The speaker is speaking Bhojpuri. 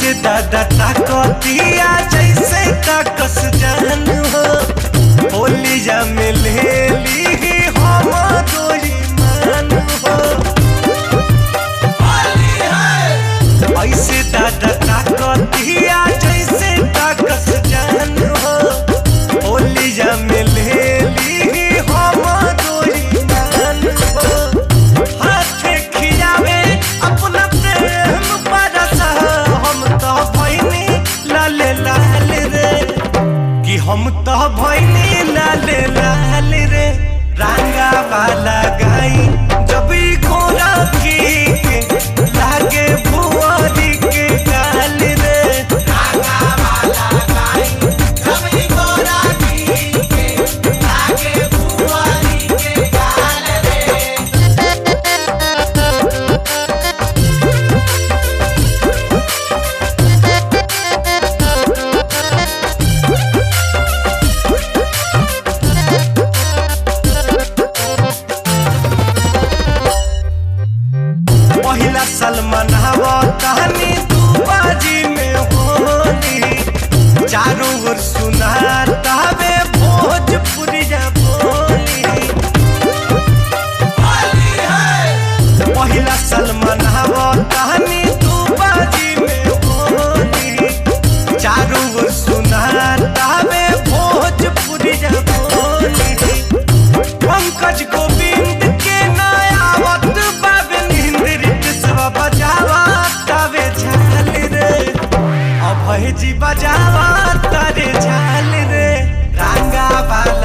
ऐसे दादा ताकतिया जैसे ताकस जान हो, होलिया में ले ली हम दोई मान हो। ऐसे दादा ताकतिया जैसे ताकस जान हो, होलिया में ले ली हम दोई मान हो। हाथ खियावे अपना प्रेम बरसा, हम तो भैनी लाल लाल रे, कि हम तो भैनी लाल लाल रे। रंगा वाला गाई जब घोड़ा की लागे भुआरी के गाल रे। रंगा वाला गाई जब घोड़ा की लागे भुआरी के गाल रे। पहिला सलमान हवा कहानी तू बाजी में होली, चारों ओर सुनाता वे भोजपुरिया बोली। पहिला सलमान हवा कहानी तू बाजी में होली, चारों ओर सुनाता वे भोजपुरिया बोली। पंकज गोविंद के नयावत बाबे निंद्रित सब बजावा तवे झाल रे, अभय जी बजावा तारे झाल रे। रंगा वाला